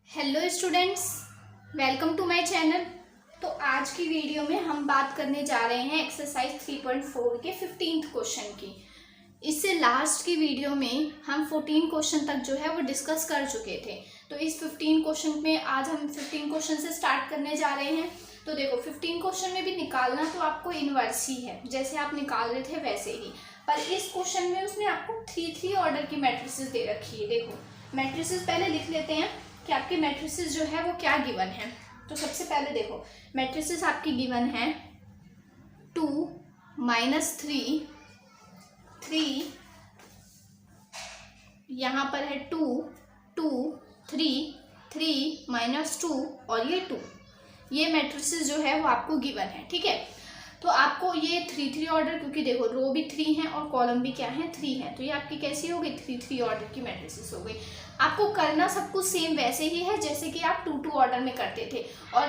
Hello students, welcome to my channel. तो आज की वीडियो में हम बात करने जा रहे हैं एक्सरसाइज 3.4 के 15th क्वेश्चन की। इससे लास्ट की वीडियो में हम 14 क्वेश्चन तक जो है वो डिस्कस कर चुके थे। तो इस 15 क्वेश्चन में आज हम 15 क्वेश्चन से स्टार्ट करने जा रहे हैं। तो देखो 15 क्वेश्चन में भी निकालना तो आपको इनवर्स ही है, जैसे आप निकाल रहे थे वैसे ही। पर इस क्वेश्चन में उसने आपको 3 ऑर्डर की मैट्रिसेस दे रखी है। देखो मैट्रिसेस पहले लिख लेते हैं कि आपके मैट्रिसेस जो है वो क्या गिवन है। तो सबसे पहले देखो मैट्रिसेस आपकी गिवन है 2 -3 3, यहाँ पर है 2 2 3 3 -2 और ये 2। ये मैट्रिसेस जो है वो आपको गिवन है, ठीक है। तो आपको ये 3 ऑर्डर, क्योंकि देखो रो भी 3 है और कॉलम भी क्या है 3 है, तो ये आपकी कैसी हो गई 3 ऑर्डर की मैट्रिसेस हो गई। आपको करना सब कुछ सेम वैसे ही है जैसे कि आप 2 ऑर्डर में करते थे। और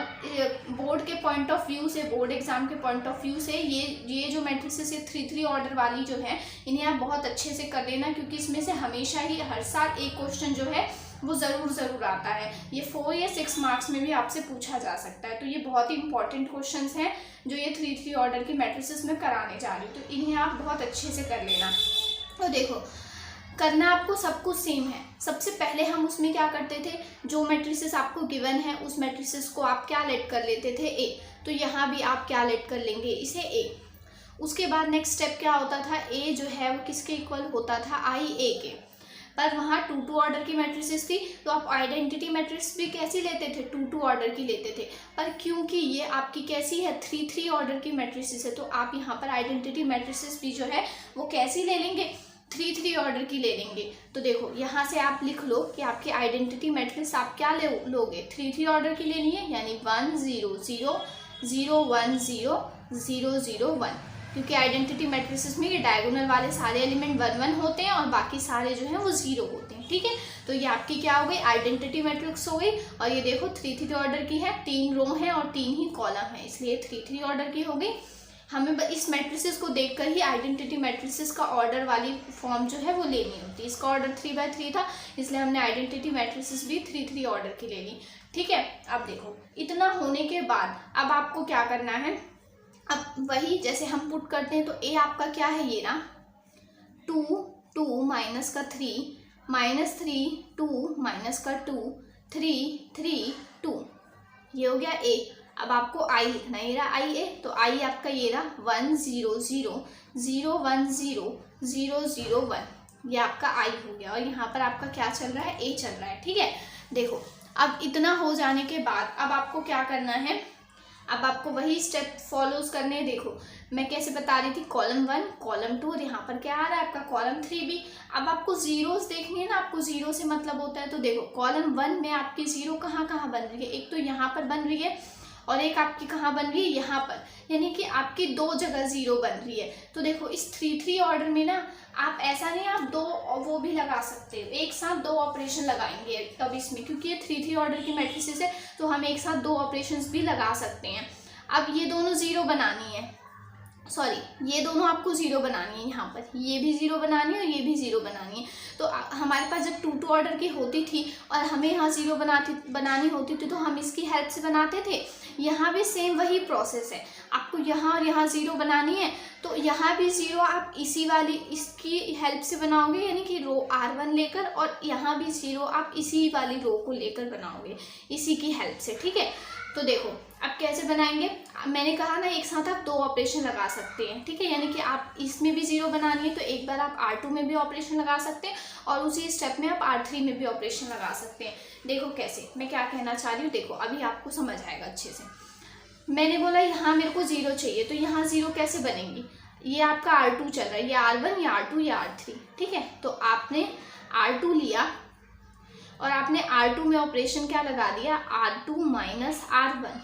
बोर्ड के पॉइंट ऑफ व्यू से, बोर्ड एग्जाम के पॉइंट ऑफ व्यू से ये जो मैट्रिसेस है 3 ऑर्डर वाली जो है, इन्हें आप बहुत अच्छे से कर लेना, क्योंकि इसमें से हमेशा ही हर साल एक क्वेश्चन जो है वो ज़रूर आता है। ये 4 या 6 मार्क्स में भी आपसे पूछा जा सकता है। तो ये बहुत ही इंपॉर्टेंट क्वेश्चंस हैं जो ये 3 ऑर्डर की मैट्रिसेस में कराने जा रही हूँ, तो इन्हें आप बहुत अच्छे से कर लेना। तो देखो करना आपको सब कुछ सेम है। सबसे पहले हम उसमें क्या करते थे, जो मैट्रिसेस आपको गिवन है उस मैट्रिसेस को आप क्या लेट कर लेते थे ए, तो यहाँ भी आप क्या लेट कर लेंगे इसे ए। उसके बाद नेक्स्ट स्टेप क्या होता था, ए जो है वो किसके इक्वल होता था आई ए के। पर वहाँ 2 ऑर्डर की मैट्रिसेस थी, तो आप आइडेंटिटी मैट्रिक्स भी कैसी लेते थे 2 ऑर्डर की लेते थे। पर क्योंकि ये आपकी कैसी है 3 ऑर्डर की मैट्रिसेस है, तो आप यहाँ पर आइडेंटिटी मैट्रिसेस भी जो है वो कैसी ले लेंगे 3 ऑर्डर की ले लेंगे। तो देखो यहाँ से आप लिख लो कि आपकी आइडेंटिटी मैट्रिक्स आप क्या लोगे 3 ऑर्डर की लेनी है, यानी 1 0 0 0 1 0 0 0 1, क्योंकि आइडेंटिटी मैट्रिसेस में ये डायगोनल वाले सारे एलिमेंट 1 1 होते हैं और बाकी सारे जो हैं वो 0 होते हैं, ठीक है। तो ये आपकी क्या हो गई आइडेंटिटी मैट्रिक्स हो गई। और ये देखो 3 ऑर्डर की है, 3 रो है और 3 ही कॉलम है, इसलिए 3 ऑर्डर की हो गई। हमें इस मैट्रिसेस को देखकर ही आइडेंटिटी मैट्रिसेस का ऑर्डर वाली फॉर्म जो है वो लेनी होती है। इसका ऑर्डर 3/3 था, इसलिए हमने आइडेंटिटी मैट्रिसेस भी 3 ऑर्डर की ले ली, ठीक है। अब देखो इतना होने के बाद अब आपको क्या करना है, अब वही जैसे हम पुट करते हैं। तो ए आपका क्या है ये ना 2 2 माइनस का 3 -3 2 माइनस का 2 3 3 2, ये हो गया ए। अब आपको आई लिखना है, ये रहा आई ए। तो आई आपका ये रहा 1 0 0 0 1 0 0 0 1, ये आपका आई हो गया। और यहाँ पर आपका क्या चल रहा है ए चल रहा है, ठीक है। देखो अब इतना हो जाने के बाद अब आपको क्या करना है, अब आपको वही स्टेप फॉलोज करने हैं। देखो मैं कैसे बता रही थी, कॉलम 1 कॉलम 2 और यहाँ पर क्या आ रहा है आपका कॉलम 3 भी। अब आपको जीरोस देखनी है ना, आपको जीरो से मतलब होता है। तो देखो कॉलम 1 में आपकी जीरो कहाँ कहाँ बन रही है, एक तो यहाँ पर बन रही है और एक आपकी कहाँ बन रही है यहाँ पर, यानी कि आपकी 2 जगह जीरो बन रही है। तो देखो इस 3 ऑर्डर में ना आप ऐसा नहीं, आप 2 वो भी लगा सकते हो, एक साथ 2 ऑपरेशन लगाएंगे तब इसमें, क्योंकि ये 3 ऑर्डर की मैट्रिसेस है तो हम एक साथ 2 ऑपरेशंस भी लगा सकते हैं। अब ये दोनों जीरो बनानी है, सॉरी ये दोनों आपको जीरो बनानी है, यहाँ पर ये भी जीरो बनानी है और ये भी जीरो बनानी है। तो हमारे पास जब 2 ऑर्डर की होती थी और हमें यहाँ जीरो बनानी होती थी तो हम इसकी हेल्प से बनाते थे। यहाँ भी सेम वही प्रोसेस है, आपको यहाँ और यहाँ जीरो बनानी है, तो यहाँ भी जीरो आप इसी वाली इसकी हेल्प से बनाओगे, यानी कि रो R1 लेकर, और यहाँ भी जीरो आप इसी वाली रो को लेकर बनाओगे इसी की हेल्प से, ठीक है। तो देखो अब कैसे बनाएंगे, मैंने कहा ना एक साथ आप 2 ऑपरेशन लगा सकते हैं, ठीक है। यानी कि आप इसमें भी जीरो बनानी है तो एक बार आप R2 में भी ऑपरेशन लगा सकते हैं और उसी स्टेप में आप R3 में भी ऑपरेशन लगा सकते हैं। देखो कैसे, मैं क्या कहना चाह रही हूँ, देखो अभी आपको समझ आएगा अच्छे से। मैंने बोला यहाँ मेरे को जीरो चाहिए, तो यहाँ जीरो कैसे बनेंगी, ये आपका R2 चल रहा है, ये R1 या R2 या R3, ठीक है। तो आपने R2 लिया और आपने R2 में ऑपरेशन क्या लगा दिया R2 माइनस R1।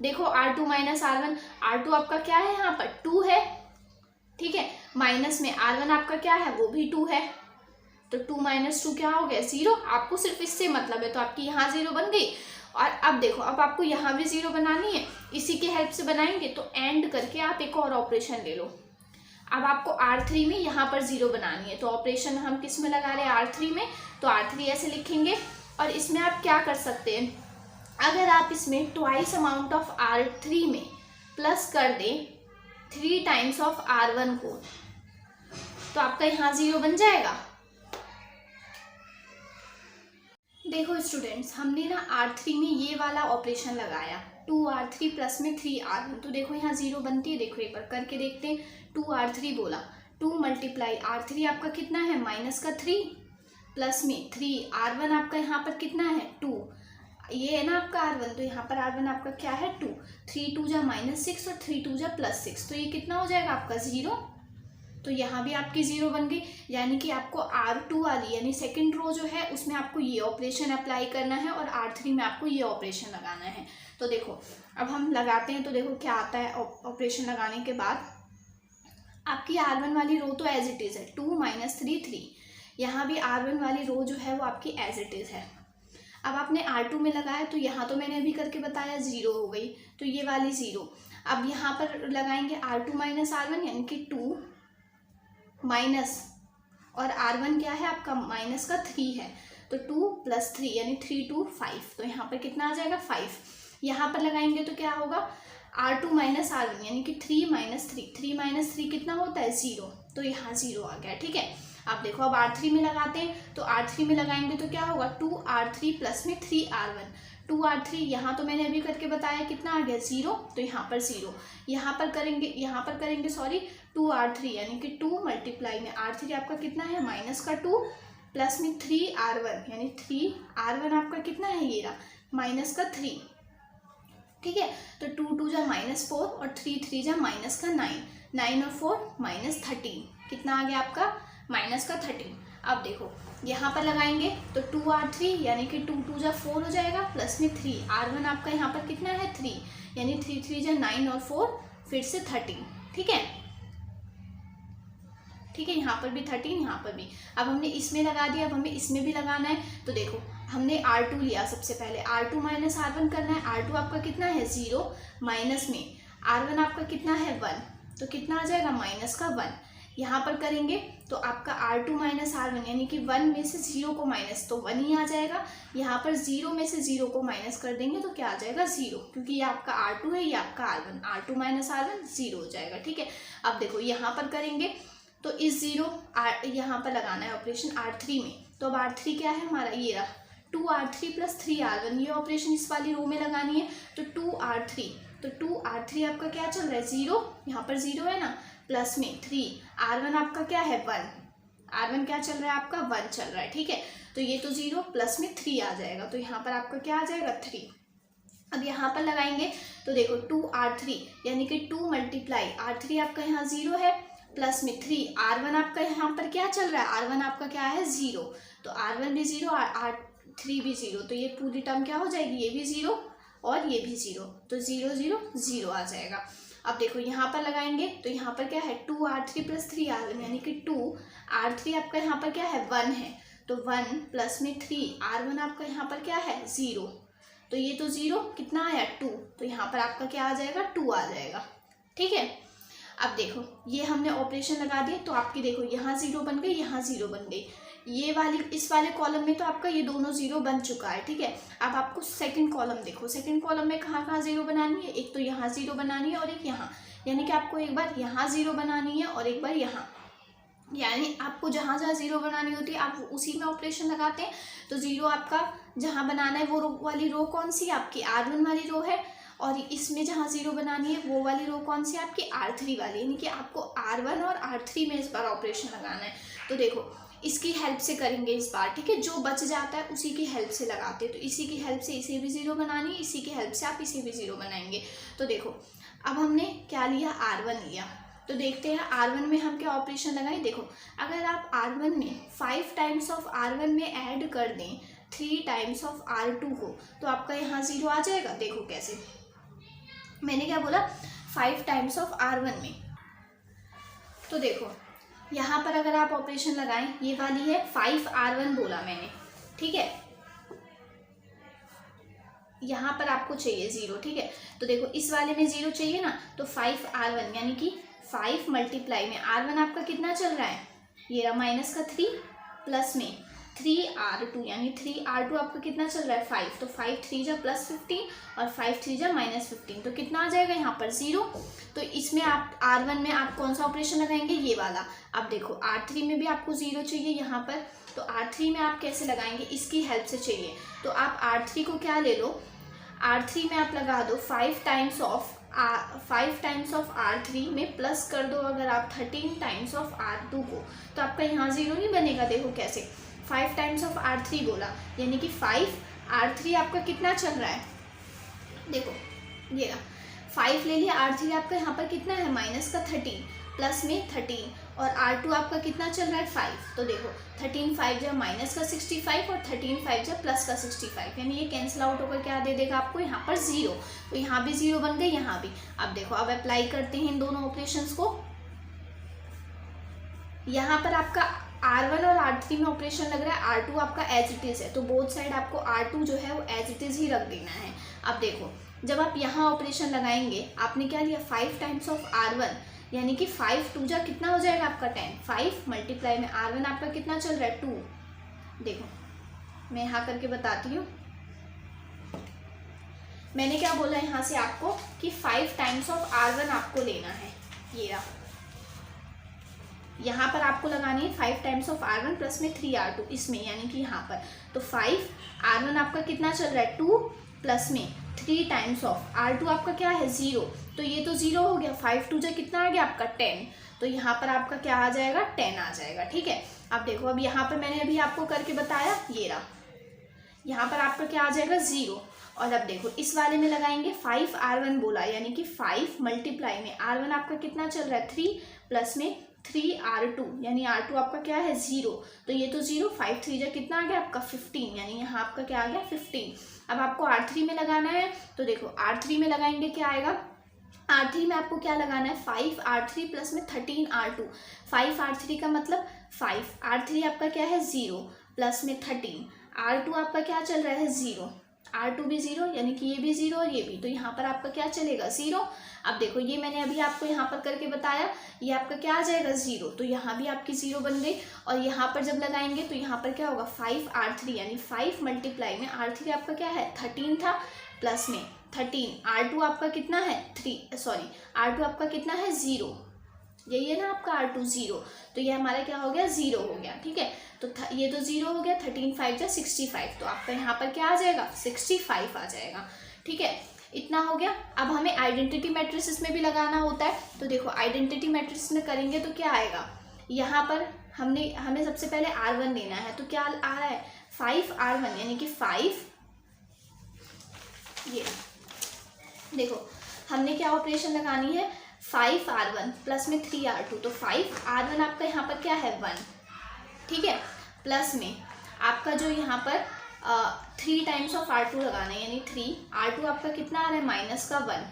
देखो R2 माइनस R1, R2 आपका क्या है यहाँ पर 2 है, ठीक है, माइनस में R1 आपका क्या है वो भी 2 है, तो 2 - 2 क्या हो गया 0। आपको सिर्फ इससे मतलब है, तो आपकी यहाँ जीरो बन गई। और अब देखो अब आपको यहाँ भी जीरो बनानी है, इसी की हेल्प से बनाएंगे, तो एंड करके आप एक और ऑपरेशन ले लो। अब आपको R3 में यहाँ पर जीरो बनानी है, तो ऑपरेशन हम किस में लगा रहे हैं R3 में, तो R3 ऐसे लिखेंगे और इसमें आप क्या कर सकते हैं, अगर आप इसमें ट्वाइस अमाउंट ऑफ R3 में प्लस कर दें 3 टाइम्स ऑफ R1 को, तो आपका यहाँ 0 बन जाएगा। देखो स्टूडेंट्स, हमने ना R3 में ये वाला ऑपरेशन लगाया 2R3 प्लस में 3R1, तो देखो यहाँ 0 बनती है। देखो एक बार करके देखते हैं। 2R3 बोला, 2 मल्टीप्लाई R3 आपका कितना है माइनस का 3 प्लस में 3R1 आपका यहाँ पर कितना है 2, ये है ना आपका R1, तो यहाँ पर R1 आपका क्या है 2, 3 2 जा -6 और 3 2 जा +6, तो ये कितना हो जाएगा आपका 0। तो यहाँ भी आपकी 0 बन गई, यानी कि आपको R2 वाली यानी सेकंड रो जो है उसमें आपको ये ऑपरेशन अप्लाई करना है और R3 में आपको ये ऑपरेशन लगाना है। तो देखो अब हम लगाते हैं, तो देखो क्या आता है ऑपरेशन लगाने के बाद। आपकी R1 वाली रो तो एज इट इज़ है 2 - 3 3, यहाँ भी R1 वाली रो जो है वो आपकी एज इट इज़ है। अब आपने R2 में लगाया तो यहाँ तो मैंने अभी करके बताया 0 हो गई, तो ये वाली 0। अब यहाँ पर लगाएंगे R2 - R1 यानी कि 2 माइनस, और R1 क्या है आपका माइनस का 3 है, तो 2 + 3 यानी 3 2 5, तो यहाँ पर कितना आ जाएगा 5। यहाँ पर लगाएंगे तो क्या होगा R2 - R1 यानी कि 3 - 3, 3 - 3 कितना होता है 0, तो यहाँ 0 आ गया। ठीक है, अब देखो अब R3 में लगाते हैं, तो R3 में लगाएंगे तो क्या होगा 2R3 प्लस में 3R1, 2R3 यहाँ तो मैंने अभी करके बताया कितना आ गया 0, तो यहाँ पर 0, यहाँ पर करेंगे सॉरी 2R3 यानी कि 2 मल्टीप्लाई में R3 आपका कितना है माइनस का 2 प्लस में 3R1 यानी 3R1 आपका कितना है ये रहा माइनस का 3। ठीक है, तो 2 2 जा -4 और 3 3 जा माइनस का 9, 9 और 4 -13, कितना आ गया आपका माइनस का 13। अब देखो यहाँ पर लगाएंगे तो 2R3 यानी कि 2 2 जा 4 हो जाएगा प्लस में 3R1 आपका यहाँ पर कितना है 3, यानी 3 3 जा 9 और 4 फिर से 13। ठीक है, यहाँ पर भी 13, यहाँ पर भी। अब हमने इसमें लगा दिया, अब हमें इसमें भी लगाना है। तो देखो हमने R2 लिया, सबसे पहले R2 - R1 करना है। R2 आपका कितना है 0, माइनस में R1 आपका कितना है 1, तो कितना आ जाएगा माइनस का 1। यहाँ पर करेंगे तो आपका R2 - R1 यानी कि 1 में से 0 को माइनस, तो 1 ही आ जाएगा। यहाँ पर 0 में से 0 को माइनस कर देंगे तो क्या आ जाएगा 0, क्योंकि ये आपका R2 है, ये आपका R1, R2 - R1 0 हो जाएगा। ठीक है, अब देखो यहाँ पर करेंगे तो इस 0 यहाँ पर लगाना है ऑपरेशन R3 में, तो अब R3 क्या है हमारा ये रहा 2R3 + 3R1, ये ऑपरेशन इस वाली रो में लगानी है। तो 2R3, तो 2R3 आपका क्या चल रहा है 0, यहाँ पर 0 है ना, प्लस में 3R1 आपका क्या है 1, R1 क्या चल रहा है आपका 1 चल रहा है। ठीक है, तो ये तो 0 प्लस में 3 आ जाएगा, तो यहाँ पर आपका क्या आ जाएगा 3। अब यहाँ पर लगाएंगे तो देखो 2R3 यानी कि 2 मल्टीप्लाई R3 आपका यहाँ 0 है प्लस में 3R1 आपका यहाँ पर क्या चल रहा है, R1 आपका क्या है 0, तो R1 भी 0 R3 भी 0, तो ये पूरी टर्म क्या हो जाएगी, ये भी 0 और ये भी 0, तो 0 0 0 आ जाएगा। अब देखो यहाँ पर लगाएंगे तो यहाँ पर क्या है 2R3 + 3R1 यानी कि 2R3 आपका यहाँ पर क्या है 1 है, तो 1 प्लस में 3R1 आपका यहाँ पर क्या है 0, तो ये तो 0 कितना आया 2, तो यहाँ पर आपका क्या आ जाएगा 2 आ जाएगा। ठीक है, अब देखो ये हमने ऑपरेशन लगा दिए, तो आपकी देखो यहाँ 0 बन गई, यहाँ 0 बन गई, ये वाली इस वाले कॉलम में तो आपका ये दोनों 0 बन चुका है। ठीक है, अब आपको सेकंड कॉलम देखो, सेकंड कॉलम में कहाँ कहाँ 0 बनानी है, एक तो यहाँ 0 बनानी है और एक यहाँ, यानी कि आपको एक बार यहाँ 0 बनानी है और एक बार यहाँ, यानी आपको जहाँ जहाँ 0 बनानी होती है आप उसी में ऑपरेशन लगाते हैं। तो 0 आपका जहाँ बनाना है वो वाली रो कौन सी आपकी R1 वाली रो है, और इसमें जहाँ 0 बनानी है वो वाली रो कौन सी आपकी R3 वाली, यानी कि आपको R1 और R3 में इस बार ऑपरेशन लगाना है। तो देखो इसकी हेल्प से करेंगे इस बार। ठीक है, जो बच जाता है उसी की हेल्प से लगाते हैं, तो इसी की हेल्प से इसे भी 0 बनानी है, इसी की हेल्प से आप इसे भी 0 बनाएंगे। तो देखो अब हमने क्या लिया R1 लिया, तो देखते हैं R1 में हम क्या ऑपरेशन लगाएं। देखो अगर आप R1 में 5 टाइम्स ऑफ R1 में ऐड कर दें 3 टाइम्स ऑफ R2 को, तो आपका यहाँ 0 आ जाएगा। देखो कैसे, मैंने क्या बोला 5 टाइम्स ऑफ R1 में, तो देखो यहाँ पर अगर आप ऑपरेशन लगाएं, ये वाली है 5R1 बोला मैंने। ठीक है, यहाँ पर आपको चाहिए 0। ठीक है, तो देखो इस वाले में 0 चाहिए ना, तो 5R1 यानी कि 5 मल्टीप्लाई में R1 आपका कितना चल रहा है, ये रहा माइनस का 3 प्लस में 3R2 यानी 3R2 आपका कितना चल रहा है 5, तो 5 3 जा +15 और 5 3 जा -15, तो कितना आ जाएगा यहाँ पर 0। तो इसमें आप R1 में आप कौन सा ऑपरेशन लगाएंगे, ये वाला। अब देखो R3 में भी आपको 0 चाहिए यहाँ पर, तो R3 में आप कैसे लगाएंगे, इसकी हेल्प से चाहिए। तो आप R3 को क्या ले लो, R3 में आप लगा दो 5 टाइम्स ऑफ R3 में प्लस कर दो अगर आप 13 टाइम्स ऑफ R2 को, तो आपका यहाँ 0 नहीं बनेगा। देखो कैसे, 5 टाइम्स ऑफ R3 बोला यानी कि 5, R3 आपका कितना चल रहा है, देखो ये 5 ले लिया, R3 आपका यहाँ पर कितना है माइनस का 13 प्लस में 13 और R2 आपका कितना चल रहा है 5, तो देखो 13 5 जा माइनस का 65 और 13 5 जा प्लस का 65, यानी ये कैंसिल आउट होकर क्या दे देगा आपको यहाँ पर 0, तो यहाँ भी 0 बन गए, यहाँ भी। अब देखो अब अप्लाई करते हैं इन दोनों ऑपरेशंस को। यहाँ पर आपका R1 और R3 में ऑपरेशन लग रहा है, R2 आपका एज इट इज़ है, तो बोथ साइड आपको R2 जो है वो एज इट इज़ ही रख देना है। अब देखो जब आप यहाँ ऑपरेशन लगाएंगे, आपने क्या लिया 5 टाइम्स ऑफ R1 यानी कि 5 2 जा कितना हो जाएगा आपका 10, 5 मल्टीप्लाई में R1 आपका कितना चल रहा है 2। देखो मैं यहाँ करके बताती हूँ, मैंने क्या बोला यहाँ से आपको कि 5 टाइम्स ऑफ R1 आपको लेना है, ये रहा। यहाँ पर आपको लगानी है 5 टाइम्स ऑफ R1 प्लस में 3R2 इसमें, यानी कि यहाँ पर तो 5 R1 आपका कितना चल रहा है 2 प्लस में 3 टाइम्स ऑफ R2 आपका क्या है 0, तो ये तो 0 हो गया, 5 2 जा कितना आ गया आपका 10, तो यहाँ पर आपका क्या आ जाएगा 10 आ जाएगा, ठीक है। अब देखो अब यहाँ पर मैंने अभी आपको करके बताया, ये रहा, यहाँ पर आपका क्या आ जाएगा 0। और अब देखो इस वाले में लगाएंगे 5 R1 बोला यानी कि 5 मल्टीप्लाई में R1 आपका कितना चल रहा है 3 प्लस में 3R2 यानी R2 आपका क्या है 0, तो ये तो 0, 5 3 जा कितना आ गया आपका 15, यानी यहाँ आपका क्या आ गया 15। अब आपको R3 में लगाना है, तो देखो R3 में लगाएंगे क्या आएगा, R3 में आपको क्या लगाना है 5R3 प्लस में 13R2, 5R3 का मतलब 5R3 आपका क्या है 0 प्लस में 13R2 आपका क्या चल रहा है 0, R2 भी 0 यानी कि ये भी 0 और ये भी, तो यहाँ पर आपका क्या चलेगा 0। अब देखो ये मैंने अभी आपको यहाँ पर करके बताया, ये आपका क्या आ जाएगा 0, तो यहाँ भी आपकी 0 बन गई। और यहाँ पर जब लगाएंगे तो यहाँ पर क्या होगा 5R3 यानी 5 मल्टीप्लाई में R3 आपका क्या है 13 था प्लस में 13R2 आपका कितना है R2 आपका कितना है 0, यही है ना आपका R2 0, तो ये हमारा क्या हो गया 0 हो गया, ठीक है। तो ये तो 0 हो गया, 13 5 जा 65, तो आपका यहाँ पर क्या आ जाएगा 65 आ जाएगा, ठीक है। इतना हो गया। अब हमें आइडेंटिटी मैट्रिसेस में भी लगाना होता है, तो देखो आइडेंटिटी मैट्रिक्स में करेंगे तो क्या आएगा, यहाँ पर हमें सबसे पहले R1 लेना है, तो क्या आ रहा है 5R1 यानी कि 5, ये देखो हमने क्या ऑपरेशन लगानी है 5R1 प्लस में 3R2, तो 5R1 आपका यहाँ पर क्या है 1, ठीक है, प्लस में आपका जो यहाँ पर 3 टाइम्स ऑफ R2 लगाना है यानी 3R2 आपका कितना आ रहा है माइनस का 1,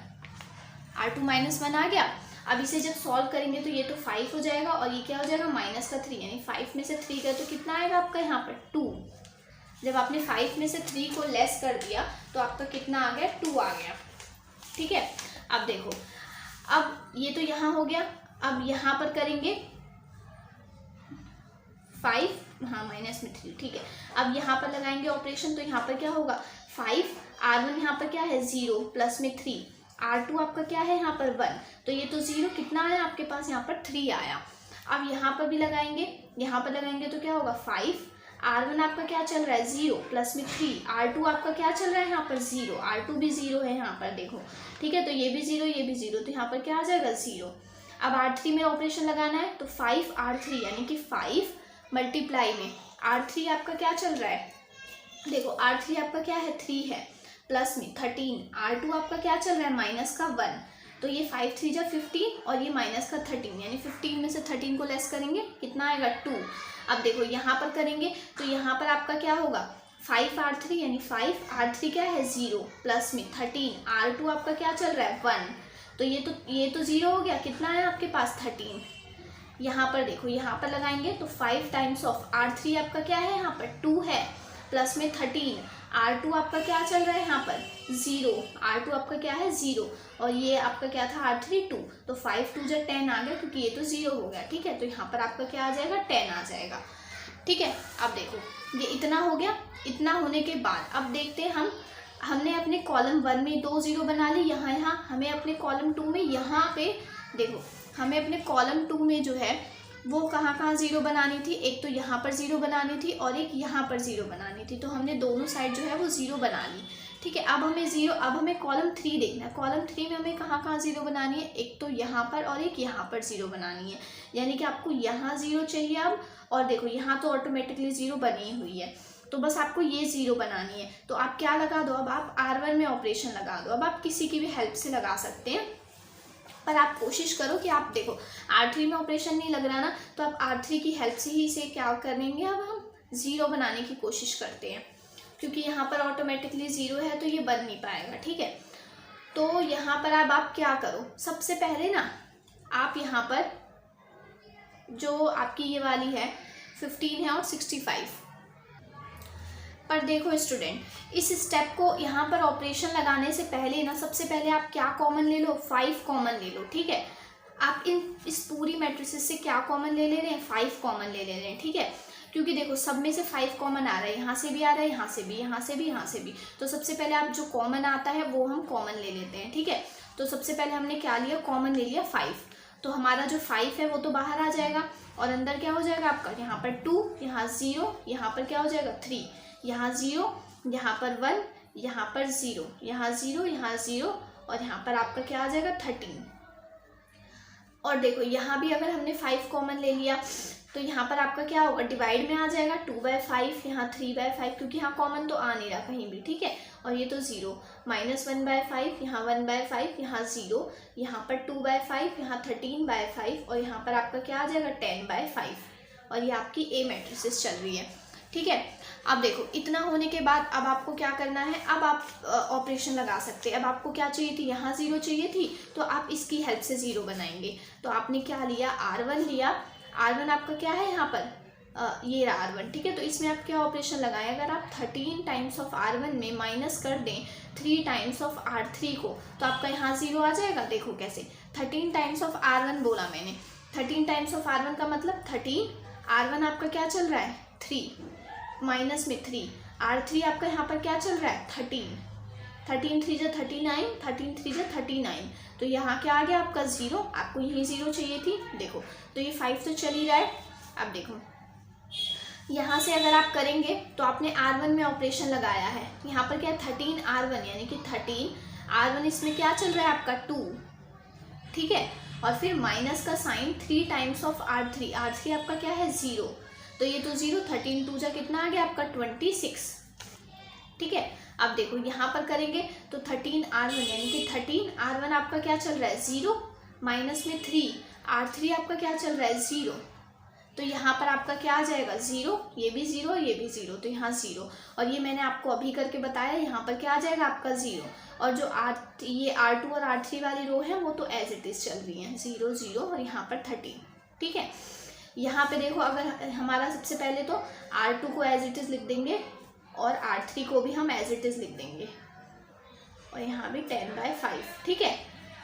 R2 माइनस 1 आ गया। अब इसे जब सॉल्व करेंगे तो ये तो 5 हो जाएगा और ये क्या हो जाएगा माइनस का 3, यानी 5 में से 3 गए तो कितना आएगा आपका यहाँ पर 2। जब आपने 5 में से 3 को लेस कर दिया तो आपका कितना आ गया 2 आ गया, ठीक है। अब देखो अब ये तो यहाँ हो गया, अब यहाँ पर करेंगे 5 माइनस में 3, ठीक है। अब यहाँ पर लगाएंगे ऑपरेशन, तो यहाँ पर क्या होगा 5R1 यहाँ पर क्या है 0 प्लस में 3R2 आपका क्या है यहाँ पर 1, तो ये तो 0 कितना आया आपके पास यहाँ पर 3 आया। अब यहाँ पर भी लगाएंगे, यहाँ पर लगाएंगे तो क्या होगा 5R1 आपका क्या चल रहा है 0 प्लस में 3R2 आपका क्या चल रहा है यहाँ पर 0, R2 भी 0 है यहाँ पर देखो, ठीक है, तो ये भी 0 ये भी 0, तो यहाँ पर क्या आ जाएगा 0। अब R3 में ऑपरेशन लगाना है, तो 5R3 यानी कि 5 मल्टीप्लाई में R3 आपका क्या चल रहा है, देखो R3 आपका क्या है 3 है प्लस में 13R2 आपका क्या चल रहा है माइनस का 1, तो ये 5 3 जा 15 और ये माइनस का 13, यानी 15 में से 13 को लेस करेंगे कितना आएगा 2। अब देखो यहाँ पर करेंगे तो यहाँ पर आपका क्या होगा 5R3 यानी 5R3 क्या है 0 प्लस में 13R2 आपका क्या चल रहा है 1, तो ये तो 0 हो गया, कितना है आपके पास 13। यहाँ पर देखो यहाँ पर लगाएंगे तो 5 टाइम्स ऑफ R3 आपका क्या है यहाँ पर 2 है प्लस में 13R2 आपका क्या चल रहा है यहाँ पर 0, R2 आपका क्या है 0 और ये आपका क्या था R3 2, तो 5 2 जा 10 आ गया क्योंकि ये तो 0 हो गया, ठीक है। तो यहाँ पर आपका क्या आ जाएगा 10 आ जाएगा। ठीक है। अब देखो ये इतना हो गया। इतना होने के बाद अब देखते हैं हमने अपने कॉलम 1 में 2 0 बना ली, यहाँ हमें अपने कॉलम 2 में यहाँ पे देखो हमें अपने कॉलम 2 में जो है वो कहाँ 0 बनानी थी। एक तो यहाँ पर 0 बनानी थी और एक यहाँ पर 0 बनानी थी। तो हमने दोनों साइड जो है वो 0 बना ली, ठीक है। अब हमें कॉलम 3 देखना है। कॉलम 3 में हमें कहाँ 0 बनानी है, एक तो यहाँ पर और एक यहाँ पर 0 बनानी है। यानी कि आपको यहाँ 0 चाहिए अब, और देखो यहाँ तो ऑटोमेटिकली 0 बनी हुई है, तो बस आपको ये 0 बनानी है। तो आप क्या लगा दो, अब आप R1 में ऑपरेशन लगा दो। अब आप किसी की भी हेल्प से लगा सकते हैं, पर आप कोशिश करो कि आप देखो R3 में ऑपरेशन नहीं लग रहा ना, तो आप R3 की हेल्प से ही इसे क्या करेंगे, अब हम 0 बनाने की कोशिश करते हैं, क्योंकि यहाँ पर ऑटोमेटिकली 0 है तो ये बन नहीं पाएगा, ठीक है। तो यहाँ पर अब आप क्या करो, सबसे पहले ना आप यहाँ पर जो आपकी ये वाली है 15 है और 65, पर देखो स्टूडेंट, इस स्टेप को यहाँ पर ऑपरेशन लगाने से पहले ना सबसे पहले आप क्या कॉमन ले लो, 5 कॉमन ले लो, ठीक है। आप इस पूरी मैट्रिसेस से क्या कॉमन ले रहे हैं, 5 कॉमन ले रहे हैं, ठीक है। क्योंकि देखो सब में से 5 कॉमन आ रहा है, यहाँ से भी आ रहा है, यहाँ से भी, यहाँ से भी, यहाँ से भी। तो सबसे पहले आप जो कॉमन आता है वो हम कॉमन ले लेते हैं, ठीक है। तो सबसे पहले हमने क्या लिया, कॉमन ले लिया 5। तो हमारा जो 5 है वो तो बाहर आ जाएगा और अंदर क्या हो जाएगा आपका, यहाँ पर 2, यहाँ 0, यहाँ पर क्या हो जाएगा 3, यहाँ 0, यहाँ पर 1, यहाँ पर 0, यहाँ 0, यहाँ 0 और यहाँ पर आपका क्या आ जाएगा 13। और देखो यहाँ भी अगर हमने 5 कॉमन ले लिया तो यहाँ पर आपका क्या होगा, डिवाइड में आ जाएगा 2/5, यहाँ 3/5, क्योंकि यहाँ कॉमन तो आ नहीं रहा कहीं भी, ठीक है। और ये तो 0, -1/5, यहाँ 1/5, यहाँ 0, यहाँ पर 2/5, यहाँ 13/5 और यहाँ पर आपका क्या आ जाएगा 10/5। और ये आपकी ए मैट्रिसेस चल रही है, ठीक है। अब देखो इतना होने के बाद अब आपको क्या करना है, अब आप ऑपरेशन लगा सकते हैं। अब आपको क्या चाहिए थी, यहाँ 0 चाहिए थी, तो आप इसकी हेल्प से 0 बनाएंगे। तो आपने क्या लिया, R1 लिया। R1 आपका क्या है यहाँ पर, ये रहा R1, ठीक है। तो इसमें आप क्या ऑपरेशन लगाएं, अगर आप 13 टाइम्स ऑफ R1 में माइनस कर दें 3 टाइम्स ऑफ R3 को, तो आपका यहाँ 0 आ जाएगा। देखो कैसे, 13 टाइम्स ऑफ R1 बोला मैंने, 13 टाइम्स ऑफ R1 का मतलब 13, R1 आपका क्या चल रहा है 3, माइनस में 3, R3 आपका यहाँ पर क्या चल रहा है 13, 13 3 जा 39, 13 3 जा 39। तो यहाँ क्या आ गया आपका 0, आपको यही 0 चाहिए थी। देखो तो ये 5 तो चल ही रहा है। अब देखो यहाँ से अगर आप करेंगे तो आपने R1 में ऑपरेशन लगाया है, यहाँ पर क्या है 13 R1, यानी कि 13 R1 इसमें क्या चल रहा है आपका 2, ठीक है। और फिर माइनस का sign 3 times of R3, R3 आपका क्या है 0, तो ये तो 0, 13 2 जा कितना आ गया आपका 26, ठीक है। अब देखो यहाँ पर करेंगे तो 13 R1 यानी कि 13 R1 आपका क्या चल रहा है 0, माइनस में 3 R3 आपका क्या चल रहा है 0, तो यहाँ पर आपका क्या आ जाएगा 0, ये भी 0, ये भी 0, तो यहाँ 0। और ये मैंने आपको अभी करके बताया, यहाँ पर क्या आ जाएगा आपका 0। और जो ये R2 और R3 वाली रो है वो तो एज इट इज़ चल रही है, 0 0 और यहाँ पर 13, ठीक है। यहाँ पे देखो अगर हमारा सबसे पहले तो R2 को एज इट इज़ लिख देंगे और R3 को भी हम एज इट इज़ लिख देंगे, और यहाँ भी 10/5, ठीक है।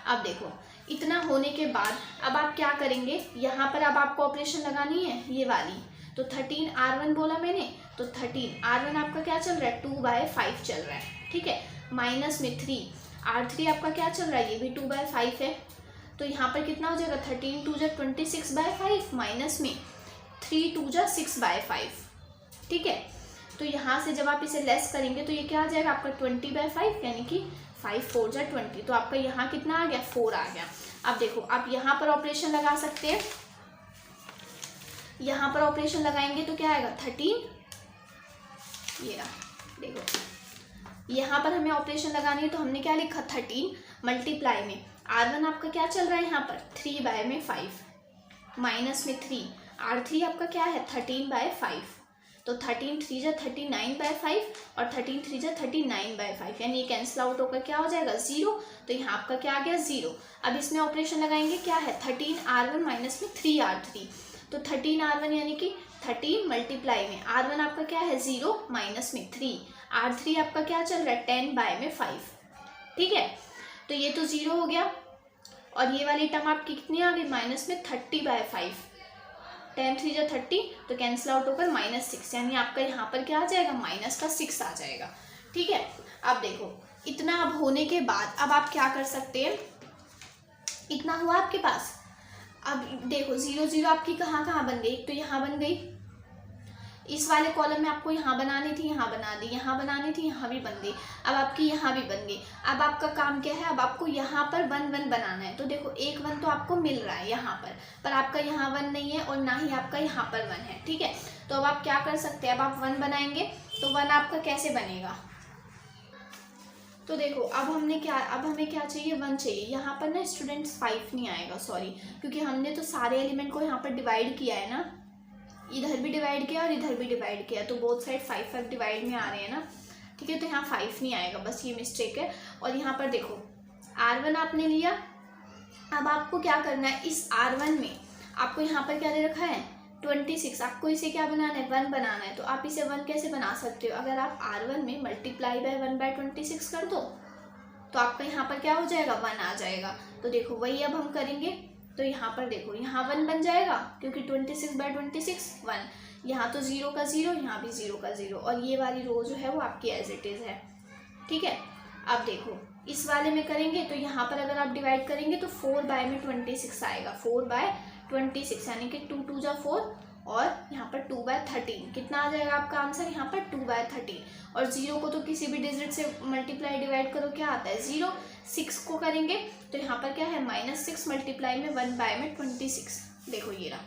अब देखो इतना होने के बाद अब आप क्या करेंगे, यहाँ पर अब आपको ऑपरेशन लगानी है ये वाली। तो 13 R1 बोला मैंने, तो 13 R1 आपका क्या चल रहा है 2/5 चल रहा है, ठीक है। माइनस में 3 R3 आपका क्या चल रहा है, ये भी 2/5 है। तो यहाँ पर कितना हो जाएगा 13 2 जा 26/5 माइनस में 3 2 जा 6/5, ठीक है। तो यहाँ से जब आप इसे लेस करेंगे तो ये क्या आ जाएगा आपका 20/5, यानी कि 5 4 जा 20, तो आपका यहाँ कितना आ गया 4 आ गया। अब देखो आप यहाँ पर ऑपरेशन लगा सकते हैं, यहाँ पर ऑपरेशन लगाएंगे तो क्या आएगा 13, ये रहा। देखो यहाँ पर हमें ऑपरेशन लगानी है तो हमने क्या लिखा 13 मल्टीप्लाई में R1 आपका क्या चल रहा है यहाँ पर 3/5 माइनस में 3 R3 आपका क्या है 13/5, तो 13 3 जा 39/5 और 13 3 जा 39/5, यानी ये कैंसिल आउट होकर क्या हो जाएगा 0। तो यहाँ आपका क्या आ गया 0। अब इसमें ऑपरेशन लगाएंगे क्या है 13 R1 माइनस में 3 R3, तो 13 R1 यानी कि 13 मल्टीप्लाई में R1 आपका क्या है 0 माइनस में 3 R3 आपका क्या चल रहा है 10/5, ठीक है। तो ये तो 0 हो गया और ये वाली टर्म आपकी कितनी आ गई माइनस में 30/5, 10 3 जा 30, तो कैंसिल आउट होकर -6, यानी आपका यहाँ पर क्या आ जाएगा, -6 आ जाएगा। ठीक है, अब देखो इतना अब होने के बाद अब आप क्या कर सकते हैं, इतना हुआ आपके पास। अब देखो 0 0 आपकी कहाँ कहाँ बन गई, एक तो यहाँ बन गई, इस वाले कॉलम में आपको यहाँ बनानी थी, यहाँ बना दी, यहाँ बनानी थी, यहाँ भी बन गई, अब आपकी यहाँ भी बन गई। अब आपका काम क्या है, अब आपको यहाँ पर 1 1 बनाना है। तो देखो एक 1 तो आपको मिल रहा है यहाँ पर आपका यहाँ 1 नहीं है और ना ही आपका यहाँ पर 1 है। ठीक है, तो अब आप क्या कर सकते हैं, अब आप 1 बनाएंगे तो 1 आपका कैसे बनेगा, तो देखो अब हमें क्या चाहिए, 1 चाहिए। यहाँ पर ना स्टूडेंट्स 5 नहीं आएगा, सॉरी, क्योंकि हमने तो सारे एलिमेंट को यहाँ पर डिवाइड किया है ना, इधर भी डिवाइड किया और इधर भी डिवाइड किया, तो बोथ साइड 5 5 डिवाइड में आ रहे हैं ना। ठीक है, तो यहाँ 5 नहीं आएगा, बस ये मिस्टेक है। और यहाँ पर देखो R1 आपने लिया, अब आपको क्या करना है, इस R1 में आपको यहाँ पर क्या दे रखा है 26, आपको इसे क्या बनाना है 1 बनाना है। तो आप इसे 1 कैसे बना सकते हो, अगर आप R1 में मल्टीप्लाई बाय 1/26 कर दो तो आपका यहाँ पर क्या हो जाएगा 1 आ जाएगा। तो देखो वही अब हम करेंगे, तो यहाँ पर देखो यहाँ 1 बन जाएगा क्योंकि 26/26 1, यहाँ तो 0 का 0, यहाँ भी 0 का 0, और ये वाली रो जो है वो आपकी एज इट इज़ है। ठीक है, अब देखो इस वाले में करेंगे तो यहाँ पर अगर आप डिवाइड करेंगे तो 4/26 आएगा, 4/26 यानी कि 2 2 जा 4 और यहाँ पर 2/13, कितना आ जाएगा आपका आंसर यहाँ पर 2/13। और 0 को तो किसी भी डिजिट से मल्टीप्लाई डिवाइड करो क्या आता है 0, 6 को करेंगे तो यहाँ पर क्या है -6 मल्टीप्लाई में 1/26, देखो ये रहा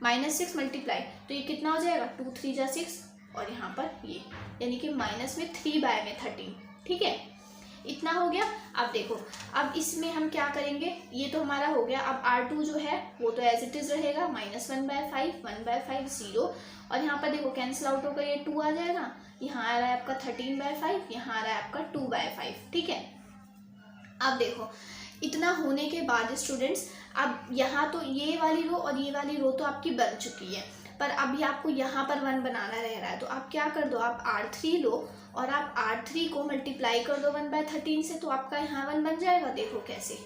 -6 मल्टीप्लाई, तो ये कितना हो जाएगा 2 3 जा 6 और यहाँ पर ये यानी कि माइनस में 3/13। ठीक है, इतना हो गया। अब देखो अब इसमें हम क्या करेंगे, ये तो हमारा हो गया। अब R2 जो है वो तो एज इट इज़ रहेगा, -1/5 1/5 0, और यहाँ पर देखो कैंसिल आउट होकर ये 2 आ जाएगा, यहाँ आ रहा है आपका 13/5, यहाँ आ रहा है आपका 2/5। ठीक है, अब देखो इतना होने के बाद स्टूडेंट्स अब यहाँ तो ये वाली रो और ये वाली रो तो आपकी बन चुकी है, पर अभी आपको यहाँ पर 1 बनाना रह रहा है। तो आप क्या कर दो, आप R3 लो और आप R3 को मल्टीप्लाई कर दो 1/13 से, तो आपका यहाँ 1 बन जाएगा। देखो कैसे,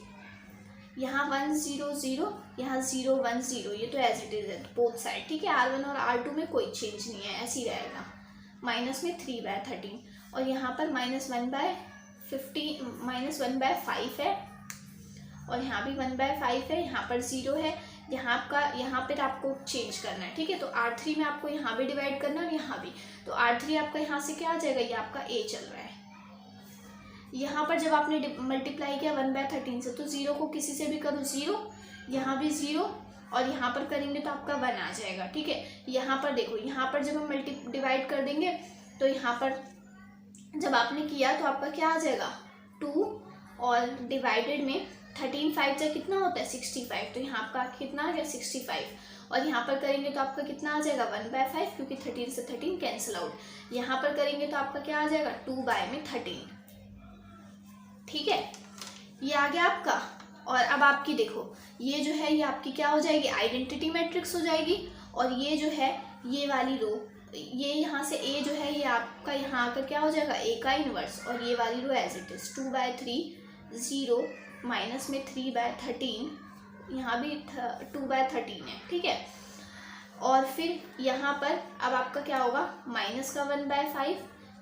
यहाँ 1 0 0, यहाँ 0 1 0, ये तो एज इट इज है बोथ साइड। ठीक है, R1 और R2 में कोई चेंज नहीं है, ऐसे ही रहेगा, माइनस में 3/13, और यहाँ पर -1/5 है और यहाँ भी 1/5 है, यहाँ पर 0 है, यहाँ पर आपको चेंज करना है। ठीक है, तो R3 में आपको यहाँ भी डिवाइड करना है और यहाँ भी, तो R3 आपका यहाँ से क्या आ जाएगा, ये आपका A चल रहा है। यहाँ पर जब आपने मल्टीप्लाई किया 1/13 से, तो 0 को किसी से भी करो 0, यहाँ भी 0, और यहाँ पर करेंगे तो आपका 1 आ जाएगा। ठीक है, यहाँ पर देखो, यहाँ पर जब हम डिवाइड कर देंगे तो यहाँ पर जब आपने किया तो आपका क्या आ जाएगा 2, और डिवाइडेड में 13 5 से कितना होता है 65, तो यहाँ आपका कितना आ गया 65, और यहाँ पर करेंगे तो आपका कितना आ जाएगा 1/5, क्योंकि 13 से 13 कैंसिल आउट, यहाँ पर करेंगे तो आपका क्या आ जाएगा 2/13। ठीक है, ये आ गया आपका। और अब आपकी देखो ये जो है ये आपकी क्या हो जाएगी, आइडेंटिटी मैट्रिक्स हो जाएगी, और ये जो है ये वाली रो, ये यहाँ से A जो है ये आपका यहाँ आकर क्या हो जाएगा A का इन्वर्स, और ये वाली रो एज इट इज 2/3 0 माइनस में 3/13, यहाँ भी 2/13 है। ठीक है, और फिर यहाँ पर अब आपका क्या होगा, माइनस का 1/5,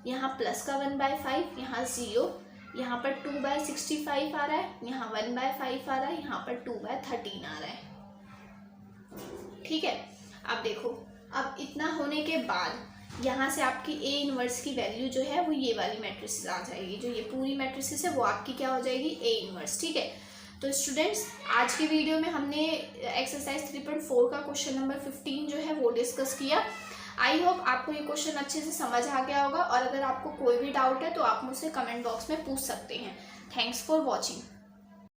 यहाँ प्लस का 1/5, यहाँ 0, यहाँ पर 2/65 आ रहा है, यहाँ 1/5 आ रहा है, यहाँ पर 2/13 आ रहा है। ठीक है, अब देखो अब इतना होने के बाद यहाँ से आपकी A इन्वर्स की वैल्यू जो है वो ये वाली मैट्रिसेस आ जाएगी, जो ये पूरी मैट्रिसेस है वो आपकी क्या हो जाएगी A इन्वर्स। ठीक है, तो स्टूडेंट्स आज के वीडियो में हमने एक्सरसाइज 3.4 का क्वेश्चन नंबर 15 जो है वो डिस्कस किया। आई होप आपको ये क्वेश्चन अच्छे से समझ आ गया होगा, और अगर आपको कोई भी डाउट है तो आप मुझसे कमेंट बॉक्स में पूछ सकते हैं। Thanks for watching.